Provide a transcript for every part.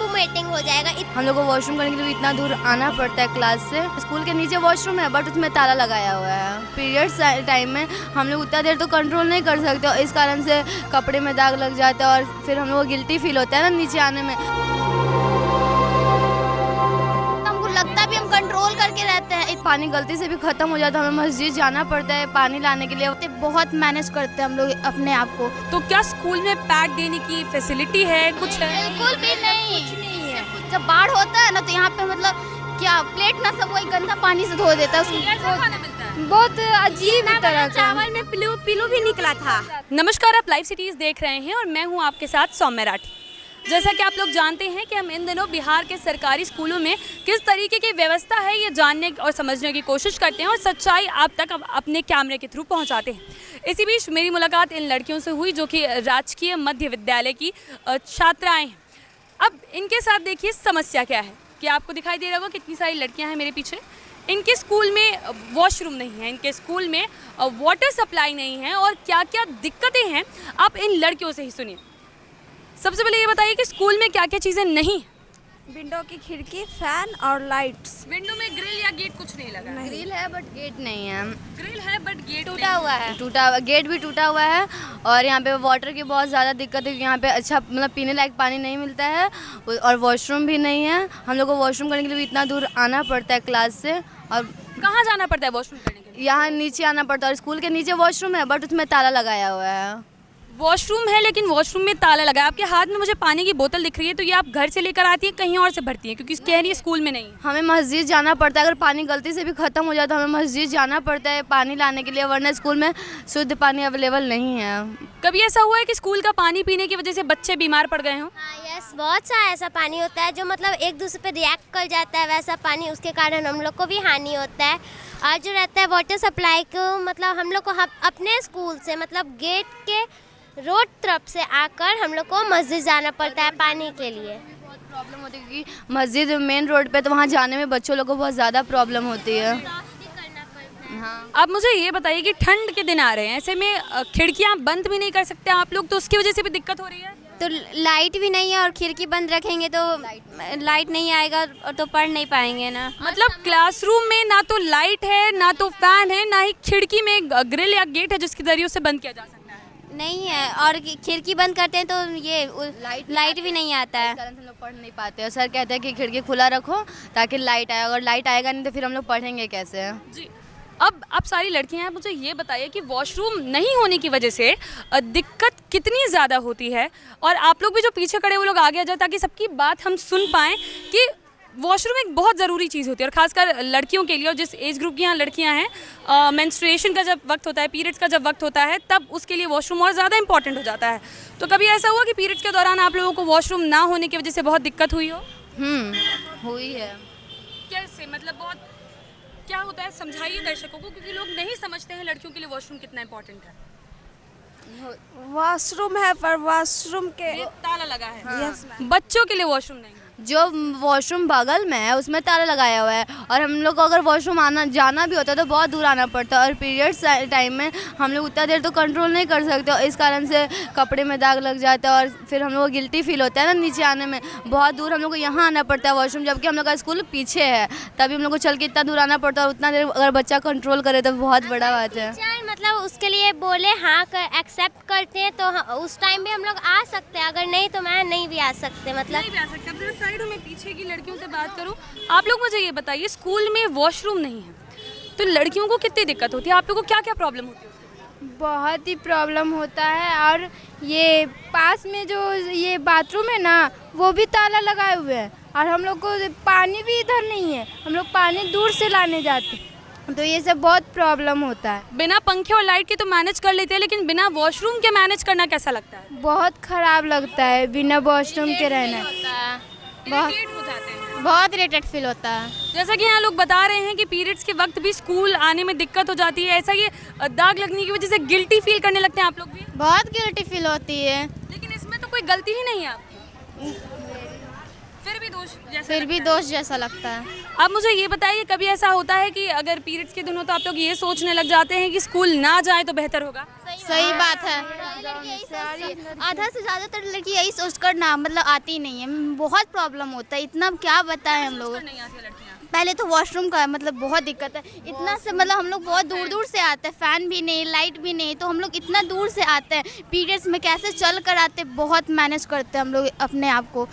Vomiting हो जाएगा। हम लोग को वॉशरूम करने के लिए इतना दूर आना पड़ता है क्लास से। स्कूल के नीचे वॉशरूम है बट उसमें ताला लगाया हुआ है। पीरियड्स टाइम में हम लोग उतना देर तो कंट्रोल नहीं कर सकते और इस कारण से कपड़े में दाग लग जाता है और फिर हम लोग को गिल्टी फील होता है ना नीचे आने में। हमको लगता है भी हम कंट्रोल करके रहते हैं। पानी गलती से भी खत्म हो जाता है, हमें मस्जिद जाना पड़ता है पानी लाने के लिए। बहुत मैनेज करते हैं हम लोग अपने आप को। तो क्या स्कूल में पैड देने की फैसिलिटी है, कुछ है? बिल्कुल भी नहीं, जब बाढ़ होता है ना तो यहाँ पे मतलब क्या प्लेट ना सब वही गंदा पानी से धो देता है उसको। बहुत अजीब तरह का चावल में पिलो भी निकला था। नमस्कार, आप लाइव सिटीज देख रहे हैं और मैं हूं आपके साथ सौम्य राठी। जैसा कि आप लोग जानते हैं कि हम इन दिनों बिहार के सरकारी स्कूलों में किस तरीके की व्यवस्था है ये जानने और समझने की कोशिश करते हैं और सच्चाई आप तक अपने कैमरे के थ्रू पहुंचाते हैं। इसी बीच मेरी मुलाकात इन लड़कियों से हुई जो कि राजकीय मध्य विद्यालय की छात्राएं हैं। अब इनके साथ देखिए समस्या क्या है कि आपको दिखाई दे रहा होगा कितनी सारी लड़कियां हैं मेरे पीछे। इनके स्कूल में वॉशरूम नहीं है, इनके स्कूल में वाटर सप्लाई नहीं है और क्या क्या दिक्कतें हैं आप इन लड़कियों से ही सुनिए। सबसे पहले ये बताइए कि स्कूल में क्या क्या चीज़ें नहीं? विंडो की खिड़की, फैन और लाइट्स। विंडो में ग्रिल या गेट कुछ नहीं लगा? ग्रिल है बट गेट नहीं है। ग्रिल है बट गेट टूटा हुआ है, गेट भी टूटा हुआ है और यहाँ पे वाटर की बहुत ज़्यादा दिक्कत है। यहाँ पे अच्छा मतलब पीने लायक पानी नहीं मिलता है और वॉशरूम भी नहीं है। हम लोग को वॉशरूम करने के लिए इतना दूर आना पड़ता है क्लास से। और कहाँ जाना पड़ता है वॉशरूम करने के लिए? यहाँ नीचे आना पड़ता है और स्कूल के नीचे वॉशरूम है बट उसमें ताला लगाया हुआ है। वॉशरूम है लेकिन वॉशरूम में ताला लगा है। आपके हाथ में मुझे पानी की बोतल दिख रही है, तो ये आप घर से लेकर आती हैं कहीं और से भरती हैं? क्योंकि कह रही है स्कूल में नहीं है। हमें मस्जिद जाना पड़ता है, अगर पानी गलती से भी ख़त्म हो जाता है हमें मस्जिद जाना पड़ता है पानी लाने के लिए, वरना स्कूल में शुद्ध पानी अवेलेबल नहीं है। कभी ऐसा हुआ है कि स्कूल का पानी पीने की वजह से बच्चे बीमार पड़ गए हों? यस, बहुत सा ऐसा पानी होता है जो मतलब एक दूसरे पे रिएक्ट कर जाता है वैसा पानी, उसके कारण हम लोग को भी हानि होता है। और जो रहता है वाटर सप्लाई को मतलब हम लोग को अपने स्कूल से मतलब गेट के रोड तरफ से आकर हम लोग को मस्जिद जाना पड़ता है पानी के लिए। बहुत प्रॉब्लम होती है क्योंकि मस्जिद मेन रोड पे तो वहाँ जाने में बच्चों लोग को बहुत ज़्यादा प्रॉब्लम होती है। हाँ। अब मुझे ये बताइए कि ठंड के दिन आ रहे हैं, ऐसे में खिड़कियाँ बंद भी नहीं कर सकते आप लोग, तो उसकी वजह से भी दिक्कत हो रही है? तो लाइट भी नहीं है और खिड़की बंद रखेंगे तो लाइट नहीं आएगा और तो पढ़ नहीं पाएंगे ना। मतलब क्लासरूम में ना तो लाइट है, ना तो फैन है, ना ही खिड़की में ग्रिल या गेट है जिसके जरिए उसे बंद किया जा सकता है। नहीं है और खिड़की बंद करते हैं तो ये लाइट भी नहीं आता है। इस कारण से हम लोग पढ़ नहीं पाते हैं। सर कहते हैं कि खिड़की खुला रखो ताकि लाइट आए, अगर लाइट आएगा नहीं तो फिर हम लोग पढ़ेंगे कैसे? जी, अब आप सारी लड़कियां हैं, मुझे ये बताइए कि वॉशरूम नहीं होने की वजह से दिक्कत कितनी ज़्यादा होती है? और आप लोग भी जो पीछे खड़े वो लोग आगे आ जाए ताकि सबकी बात हम सुन पाएँ कि वॉशरूम एक बहुत ज़रूरी चीज़ होती है और ख़ासकर लड़कियों के लिए। और जिस एज ग्रुप की यहाँ लड़कियाँ हैं, मेंस्ट्रुएशन का जब वक्त होता है, पीरियड्स का जब वक्त होता है, तब उसके लिए वॉशरूम और ज़्यादा इंपॉर्टेंट हो जाता है। तो कभी ऐसा हुआ कि पीरियड्स के दौरान आप लोगों को वॉशरूम ना होने की वजह से बहुत दिक्कत हुई हो? हुई है। कैसे, मतलब बहुत क्या होता है, समझाइए दर्शकों को, क्योंकि लोग नहीं समझते हैं लड़कियों के लिए वॉशरूम कितना इंपॉर्टेंट है। वॉशरूम है पर वॉशरूम के ताला लगा है। हाँ। बच्चों के लिए वॉशरूम नहीं है। जो वॉशरूम बगल में है उसमें ताला लगाया हुआ है और हम लोग को अगर वॉशरूम आना जाना भी होता है तो बहुत दूर आना पड़ता है और पीरियड्स टाइम में हम लोग उतना देर तो कंट्रोल नहीं कर सकते और इस कारण से कपड़े में दाग लग जाता है और फिर हम लोग को गिल्टी फील होता है ना नीचे आने में। बहुत दूर हम लोग को यहाँ आना पड़ता है वॉशरूम, जबकि हम लोग का स्कूल पीछे है, तभी हम लोग को चल के इतना दूर आना पड़ता है और उतना देर अगर बच्चा कंट्रोल करे तो बहुत बड़ा बात है। मतलब उसके लिए बोले हाँ कर एक्सेप्ट करते हैं तो उस टाइम भी हम लोग आ सकते हैं, अगर नहीं तो मैं नहीं भी आ सकते। मतलब नहीं भी आ सकते। अब साइड में पीछे की लड़कियों से बात करूं, आप लोग मुझे ये बताइए स्कूल में वॉशरूम नहीं है तो लड़कियों को कितनी दिक्कत होती है? आप लोगों को क्या क्या प्रॉब्लम होती है? बहुत ही प्रॉब्लम होता है और ये पास में जो ये बाथरूम है ना वो भी ताला लगाए हुए हैं और हम लोग को पानी भी इधर नहीं है, हम लोग पानी दूर से लाने जाते हैं, तो ये सब बहुत प्रॉब्लम होता है। बिना पंखे और लाइट के तो मैनेज कर लेते हैं, लेकिन बिना वॉशरूम के मैनेज करना कैसा लगता है? बहुत ख़राब लगता है बिना वॉशरूम के रहना। इरिटेट हो जाते हैं। बहुत इरिटेट फील होता है। जैसा कि यहाँ लोग बता रहे हैं कि पीरियड्स के वक्त भी स्कूल आने में दिक्कत हो जाती है, ऐसा ये दाग लगने की वजह से गिल्टी फील करने लगते हैं आप लोग भी? बहुत गिल्टी फील होती है। लेकिन इसमें तो कोई गलती ही नहीं है आपकी, फिर भी दोष जैसा लगता है। अब मुझे ये बताइए, कभी ऐसा होता है कि अगर पीरियड्स के दिन हो तो आप लोग ये सोचने लग जाते हैं कि स्कूल ना जाए तो बेहतर होगा? सही बात है। आधा से ज़्यादातर लड़की यही सोचकर ना मतलब आती नहीं है, बहुत प्रॉब्लम होता है, इतना क्या बताएं हम लोग। नहीं आती है लड़कियाँ। पहले तो वॉशरूम का मतलब बहुत दिक्कत है, इतना से मतलब हम लोग बहुत दूर दूर से आते हैं, फ़ैन भी नहीं, लाइट भी नहीं, तो हम लोग इतना दूर से आते हैं, पीरियड्स में कैसे चल कर आते हैं, बहुत मैनेज करते हैं हम लोग अपने आप को।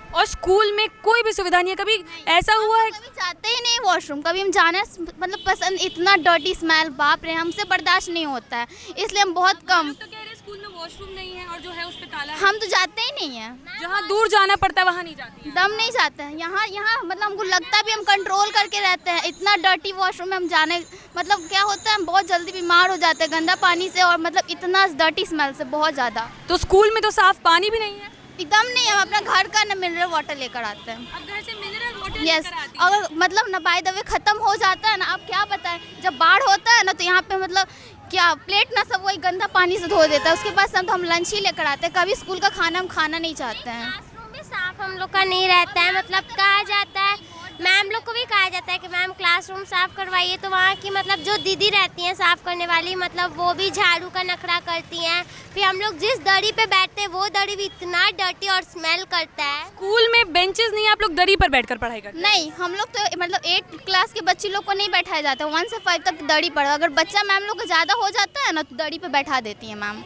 और स्कूल में कोई भी सुविधा नहीं है, कभी ऐसा हुआ है? कभी चाहते ही नहीं वॉशरूम, कभी हम जाना मतलब पसंद, इतना डर्टी स्मेल बाप रे हमसे बर्दाश्त नहीं होता है, इसलिए हम बहुत कम। तो कह रहे हैं स्कूल में वॉशरूम नहीं है और जो है उस पे ताला है। हम तो जाते ही नहीं है, जहाँ दूर जाना पड़ता है वहाँ नहीं जाती है। दम नहीं जाते हैं, यहाँ मतलब हमको लगता भी हम कंट्रोल करके रहते हैं, इतना डर्टी वॉशरूम में हम जाने मतलब क्या होता है, हम बहुत जल्दी बीमार हो जाते हैं गंदा पानी से, और मतलब इतना डर्टी स्मेल से बहुत ज़्यादा। तो स्कूल में तो साफ पानी भी नहीं है। एकदम नहीं, हम अपना घर का न मिनरल वाटर लेकर आते हैं। अब घर से मिनरल वाटर यस, लेकर आती हैं। अगर मतलब ना बाय द वे ख़त्म हो जाता है ना, आप क्या बताएं, जब बाढ़ होता है ना तो यहाँ पे मतलब क्या प्लेट ना सब वही गंदा पानी से धो देता है, उसके बाद सब तो हम लंच ही लेकर आते हैं, कभी स्कूल का खाना हम खाना नहीं चाहते हैं। क्लासरूम भी साफ हम लोग का नहीं रहता है, मतलब कहा जाता है, मैम लोग को भी कहा जाता है कि मैम क्लासरूम साफ करवाइए, तो वहाँ की मतलब जो दीदी रहती हैं साफ करने वाली, मतलब वो भी झाड़ू का नखरा करती हैं। फिर हम लोग जिस दरी पे बैठते हैं वो दरी भी इतना डर्टी और स्मेल करता है। स्कूल में बेंचेस नहीं है, आप लोग दरी पर बैठकर पढ़ाई करते हैं। नहीं, हम लोग तो मतलब 8 क्लास के बच्चे लोग को नहीं बैठाया जाता, 1 से 5 तक दड़ी पर, अगर बच्चा मैम लोग को ज़्यादा हो जाता है ना तो दड़ी पे बैठा देती है मैम।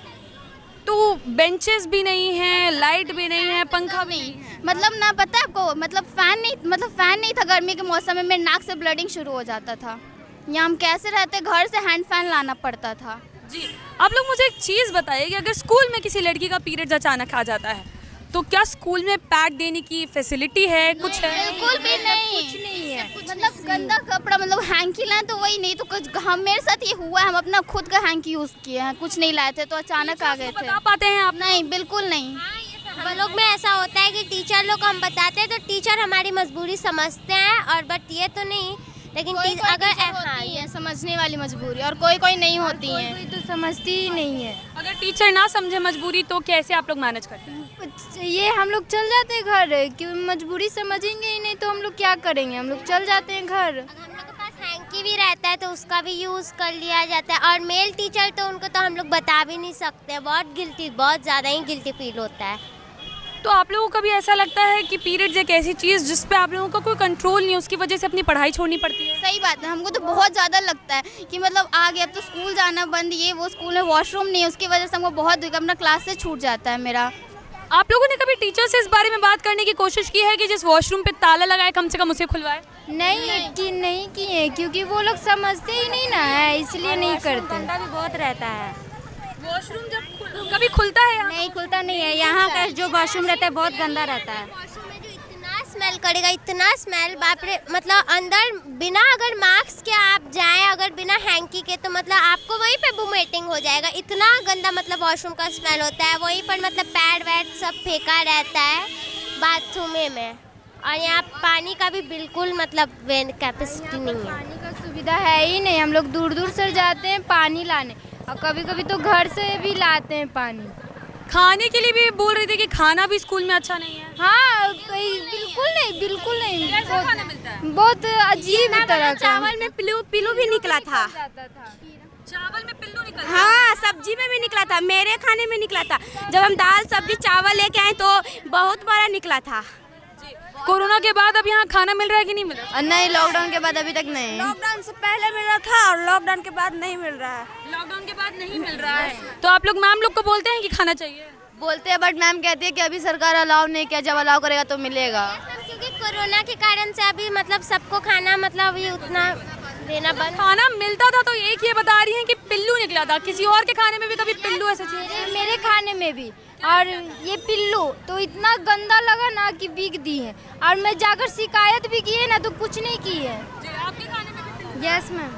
तो बेंचेस भी नहीं है, लाइट भी नहीं है, पंखा भी नहीं है। मतलब ना पता है आपको, मतलब फ़ैन नहीं था, गर्मी के मौसम में मेरे नाक से ब्लडिंग शुरू हो जाता था, यहाँ हम कैसे रहते, घर से हैंड फैन लाना पड़ता था। जी, आप लोग मुझे एक चीज़ बताइए कि अगर स्कूल में किसी लड़की का पीरियड्स अचानक आ जाता है तो क्या स्कूल में पैड देने की फैसिलिटी है, कुछ है? बिल्कुल भी नहीं, कुछ नहीं है, मतलब गंदा कपड़ा मतलब हैंकी लाए तो वही नहीं, तो कुछ हम मेरे साथ ये हुआ है, हम अपना खुद का हैंकी यूज़ किए हैं, कुछ नहीं लाए थे तो अचानक आ गए थे। बता पाते हैं आप? नहीं, बिल्कुल नहीं। हम लोग में ऐसा होता है कि टीचर लोग को हम बताते हैं तो टीचर हमारी मजबूरी समझते हैं, और बट ये तो नहीं, लेकिन अगर होती है समझने वाली मजबूरी, और कोई नहीं होती है। कोई तो समझती ही नहीं है। अगर टीचर ना समझे मजबूरी तो कैसे आप लोग मैनेज करते हैं? ये हम लोग चल जाते हैं घर, क्यों मजबूरी समझेंगे ही नहीं तो हम लोग क्या करेंगे, हम लोग चल जाते हैं घर। हम लोग के पास हैंकी भी रहता है तो उसका भी यूज़ कर लिया जाता है, और मेल टीचर तो उनको तो हम लोग बता भी नहीं सकते, बहुत ज़्यादा ही गिल्टी फील होता है। तो आप लोगों को कभी ऐसा लगता है कि पीरियड्स एक ऐसी चीज़ जिस पे आप लोगों का कोई कंट्रोल नहीं है, उसकी वजह से अपनी पढ़ाई छोड़नी पड़ती है? सही बात है, हमको तो बहुत ज़्यादा लगता है कि मतलब आ गया, अब तो स्कूल जाना बंद, ये वो, स्कूल में वॉशरूम नहीं है, उसकी वजह से हमको बहुत अपना क्लास से छूट जाता है मेरा। आप लोगों ने कभी टीचर से इस बारे में बात करने की कोशिश की है कि जिस वॉशरूम पे ताला लगाए कम से कम उसे खुलवाए? नहीं किए, क्योंकि वो लोग समझते ही नहीं ना है, इसलिए नहीं करते। भी बहुत रहता है, वॉशरूम जब कभी खुलता है? नहीं खुलता नहीं है, यहाँ का जो वॉशरूम रहता है बहुत गंदा रहता है। वॉशरूम में जो इतना स्मेल करेगा, इतना स्मेल, बाप रे, मतलब अंदर बिना अगर मास्क के आप जाएं, अगर बिना हैंकी के, तो मतलब आपको वहीं पे वोमिटिंग हो जाएगा, इतना गंदा मतलब वॉशरूम का स्मेल होता है। वहीं पर मतलब पैड वैड सब फेंका रहता है बाथरूम में, और यहाँ पानी का भी बिल्कुल मतलब कैपेसिटी नहीं है। पानी का सुविधा है ही नहीं, हम लोग दूर दूर से जाते हैं पानी लाने, और कभी कभी तो घर से भी लाते हैं पानी। खाने के लिए भी बोल रही थी कि खाना भी स्कूल में अच्छा नहीं है। हाँ, बिल्कुल नहीं, कैसा खाना मिलता है? बहुत अजीब तरह का। चावल में पिल्लू भी निकला था। चावल में पिल्लू निकलता है? हाँ, सब्जी में भी निकला था, मेरे खाने में निकला था, जब हम दाल सब्जी चावल लेके आए तो बहुत बड़ा निकला था। कोरोना के बाद अब यहाँ खाना मिल रहा है कि नहीं मिल रहा? नहीं, लॉकडाउन के बाद अभी तक नहीं। लॉकडाउन से पहले मिल रहा था और लॉकडाउन के बाद नहीं मिल रहा है। लॉकडाउन के बाद नहीं मिल रहा है, तो आप लोग मैम लोग को बोलते हैं कि खाना चाहिए? बोलते हैं, बट मैम कहती है कि अभी सरकार अलाउ नहीं किया, जब अलाउ करेगा तो मिलेगा। क्योंकि कोरोना के कारण से अभी मतलब सबको खाना मतलब ये उतना देना बंद। खाना मिलता था तो एक ये बता रही हैं कि पिल्लू निकला था, किसी और के खाने में भी कभी पिल्लू ऐसे चीज? मेरे खाने में भी, और ये पिल्लू तो इतना गंदा लगा ना कि बिक दी है, और मैं जाकर शिकायत भी की है ना तो कुछ नहीं की है। आपके खाने में भी पिल्लू? Yes ma'am.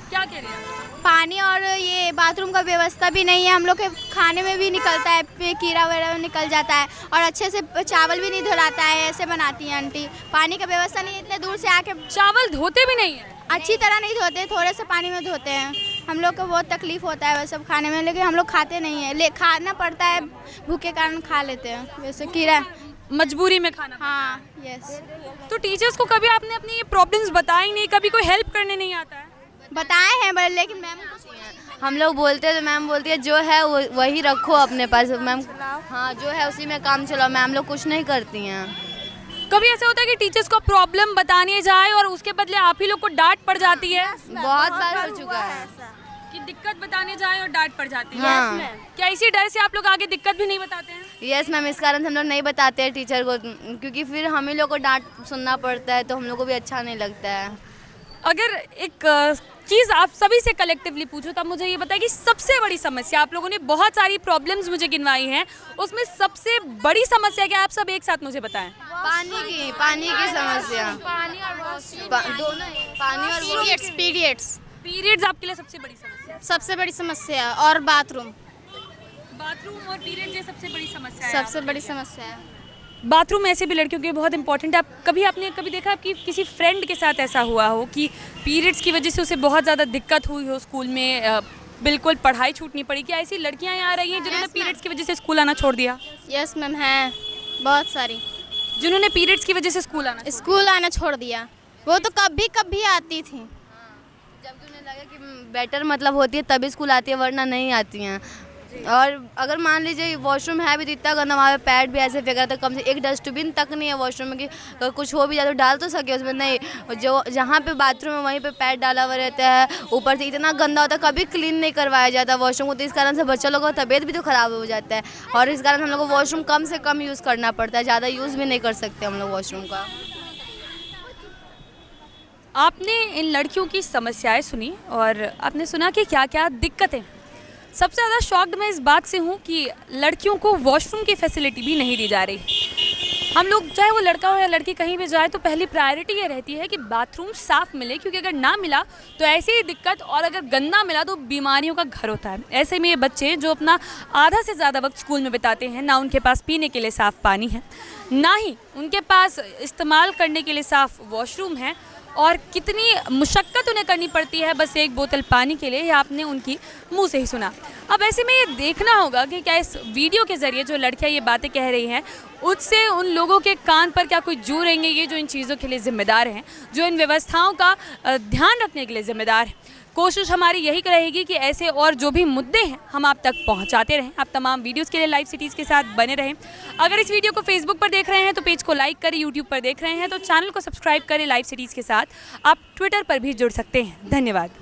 क्या कह रही हैं? पानी और ये बाथरूम का व्यवस्था भी नहीं है, हम लोग के खाने में भी निकलता है, कीड़ा वगैरह निकल जाता है, और अच्छे से चावल भी नहीं धुलाता है, ऐसे बनाती हैं आंटी। पानी का व्यवस्था नहीं है, इतने दूर से आके चावल धोते भी नहीं है? अच्छी तरह नहीं धोते, थोड़े से पानी में धोते हैं। हम लोग को बहुत तकलीफ होता है वह सब खाने में, लेकिन हम लोग खाते नहीं है, खाना पड़ता है, भूखे कारण खा लेते हैं, जैसे कीड़ा, मजबूरी में खाना। हाँ यस। तो टीचर्स को कभी आपने अपनी ये प्रॉब्लम्स बताई नहीं, कभी कोई हेल्प करने नहीं आता है? बताए हैं बट लेकिन मैम हम लोग बोलते हैं तो मैम बोलती है जो है वही रखो अपने पास मैम। हाँ, जो है उसी में काम चलाओ, मैम लोग कुछ नहीं करती हैं। कभी ऐसा होता है कि टीचर्स को प्रॉब्लम बताने जाए और उसके बदले आप ही लोग को डांट पड़ जाती है? बहुत बार हो चुका है कि दिक्कत बताने जाए और डांट पड़ जाती है। हाँ। क्या इसी डर से आप लोग आगे दिक्कत भी नहीं बताते हैं? यस मैम, इस कारण से हम लोग नहीं बताते हैं टीचर को, क्योंकि फिर हम ही लोग को डांट सुनना पड़ता है तो हम लोग को भी अच्छा नहीं लगता है। अगर एक चीज़ आप सभी से कलेक्टिवली पूछो तब मुझे ये बताइए कि सबसे बड़ी समस्या, आप लोगों ने बहुत सारी प्रॉब्लम्स मुझे गिनवाई हैं, उसमें सबसे बड़ी समस्या क्या है? आप सब एक साथ मुझे बताएं। पानी की समस्या, दोनों, पानी और पीरियड्स आपके लिए सबसे बड़ी समस्या है? सबसे बड़ी समस्या है, और बाथरूम और पीरियड्स ये सबसे बड़ी समस्या है? सबसे बड़ी समस्या है। बाथरूम ऐसे भी लड़कियों के लिए बहुत इंपॉर्टेंट है। आपने कभी देखा कि किसी फ्रेंड के साथ ऐसा हुआ हो कि पीरियड्स की वजह से उसे बहुत ज़्यादा दिक्कत हुई हो स्कूल में, बिल्कुल पढ़ाई छूटनी पड़ी? क्या ऐसी लड़कियां यहाँ आ रही हैं जिन्होंने पीरियड्स की वजह से स्कूल आना छोड़ दिया? यस मैम, है बहुत सारी जिन्होंने पीरियड्स की वजह से स्कूल आना छोड़ दिया। वो तो कभी आती थी, जब उन्हें लगा कि बेटर मतलब होती है तभी स्कूल आती है, वरना नहीं आती हैं। और अगर मान लीजिए वॉशरूम है भी तो इतना गंदा, वहाँ पे पैड भी ऐसे फेंका था, कम से एक डस्टबिन तक नहीं है वॉशरूम में कि कुछ हो भी जाए तो डाल तो सके उसमें, नहीं। जो जहाँ पे बाथरूम है वहीं पे पैड डाला हुआ रहता है, ऊपर से इतना गंदा होता है, कभी क्लीन नहीं करवाया जाता वॉशरूम को, तो इस कारण से बच्चा लोगों का तबीयत भी तो ख़राब हो जाता है। और इस कारण हम लोग को वॉशरूम कम से कम यूज़ करना पड़ता है, ज़्यादा यूज़ भी नहीं कर सकते हम लोग वॉशरूम का। आपने इन लड़कियों की समस्याएं सुनी और आपने सुना कि क्या क्या दिक्कतें। सबसे ज़्यादा शॉक्ड मैं इस बात से हूँ कि लड़कियों को वॉशरूम की फैसिलिटी भी नहीं दी जा रही। हम लोग चाहे वो लड़का हो या लड़की कहीं भी जाए तो पहली प्रायोरिटी ये रहती है कि बाथरूम साफ़ मिले, क्योंकि अगर ना मिला तो ऐसी ही दिक्कत, और अगर गंदा मिला तो बीमारियों का घर होता है। ऐसे में ये बच्चे जो अपना आधा से ज़्यादा वक्त स्कूल में बिताते हैं, ना उनके पास पीने के लिए साफ़ पानी है, ना ही उनके पास इस्तेमाल करने के लिए साफ़ वॉशरूम है, और कितनी मुशक्क़त उन्हें करनी पड़ती है बस एक बोतल पानी के लिए, ये आपने उनकी मुंह से ही सुना। अब ऐसे में ये देखना होगा कि क्या इस वीडियो के ज़रिए जो लड़कियां ये बातें कह रही हैं उससे उन लोगों के कान पर क्या कोई जू रहेंगे, ये जो इन चीज़ों के लिए ज़िम्मेदार हैं, जो इन व्यवस्थाओं का ध्यान रखने के लिए ज़िम्मेदार हैं। कोशिश हमारी यही रहेगी कि ऐसे और जो भी मुद्दे हैं हम आप तक पहुंचाते रहें। आप तमाम वीडियोस के लिए लाइव सिटीज़ के साथ बने रहें। अगर इस वीडियो को फेसबुक पर देख रहे हैं तो पेज को लाइक करें, यूट्यूब पर देख रहे हैं तो चैनल को सब्सक्राइब करें लाइव सिटीज़ के साथ। आप ट्विटर पर भी जुड़ सकते हैं। धन्यवाद।